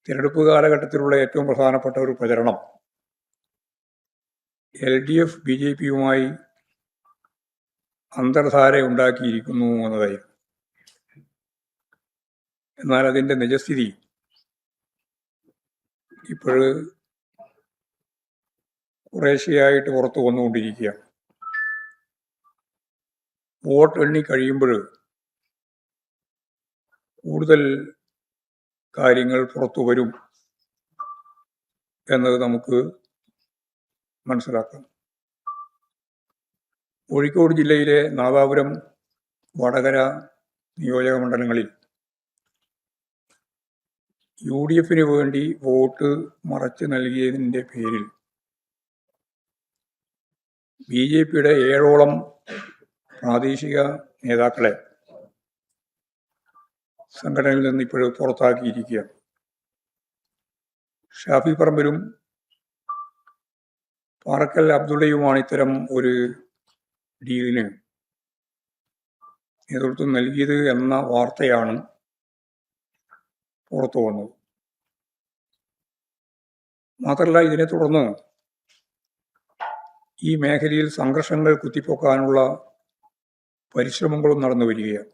തിരഞ്ഞെടുപ്പ് കാലഘട്ടത്തിലുള്ള ഏറ്റവും പ്രധാനപ്പെട്ട ഒരു പ്രചരണം LDF BJPയുമായി അന്തർധാര ഉണ്ടാക്കിയിരിക്കുന്നു എന്നതായിരുന്നു. എന്നാൽ അതിൻ്റെ നിജസ്ഥിതി ഇപ്പോൾ കുറേശ്ശെയായിട്ട് പുറത്തു വന്നുകൊണ്ടിരിക്കുകയാണ്. വോട്ട് എണ്ണി കഴിയുമ്പോൾ കൂടുതൽ കാര്യങ്ങൾ പുറത്തു വരും എന്നത് നമുക്ക് മനസ്സിലാക്കാം. കോഴിക്കോട് ജില്ലയിലെ നാദാപുരം, വടകര നിയോജക മണ്ഡലങ്ങളിൽ UDFന് വേണ്ടി വോട്ട് മറച്ചു നൽകിയതിൻ്റെ പേരിൽ BJPയുടെ 7ഓളം പ്രാദേശിക നേതാക്കളെ സംഘടനയിൽ നിന്ന് ഇപ്പോഴും പുറത്താക്കിയിരിക്കുകയാണ്. ഷാഫി പറമ്പിലും പാറക്കൽ അബ്ദുള്ളയുമാണ് ഇത്തരം ഒരു ഡീലിന് നേതൃത്വം നൽകിയത് എന്ന വാർത്തയാണ് പുറത്തു വന്നത്. മാത്രമല്ല, ഇതിനെ തുടർന്ന് ഈ മേഖലയിൽ സംഘർഷങ്ങൾ കുത്തിപ്പൊക്കാനുള്ള പരിശ്രമങ്ങളും നടന്നു വരികയാണ്.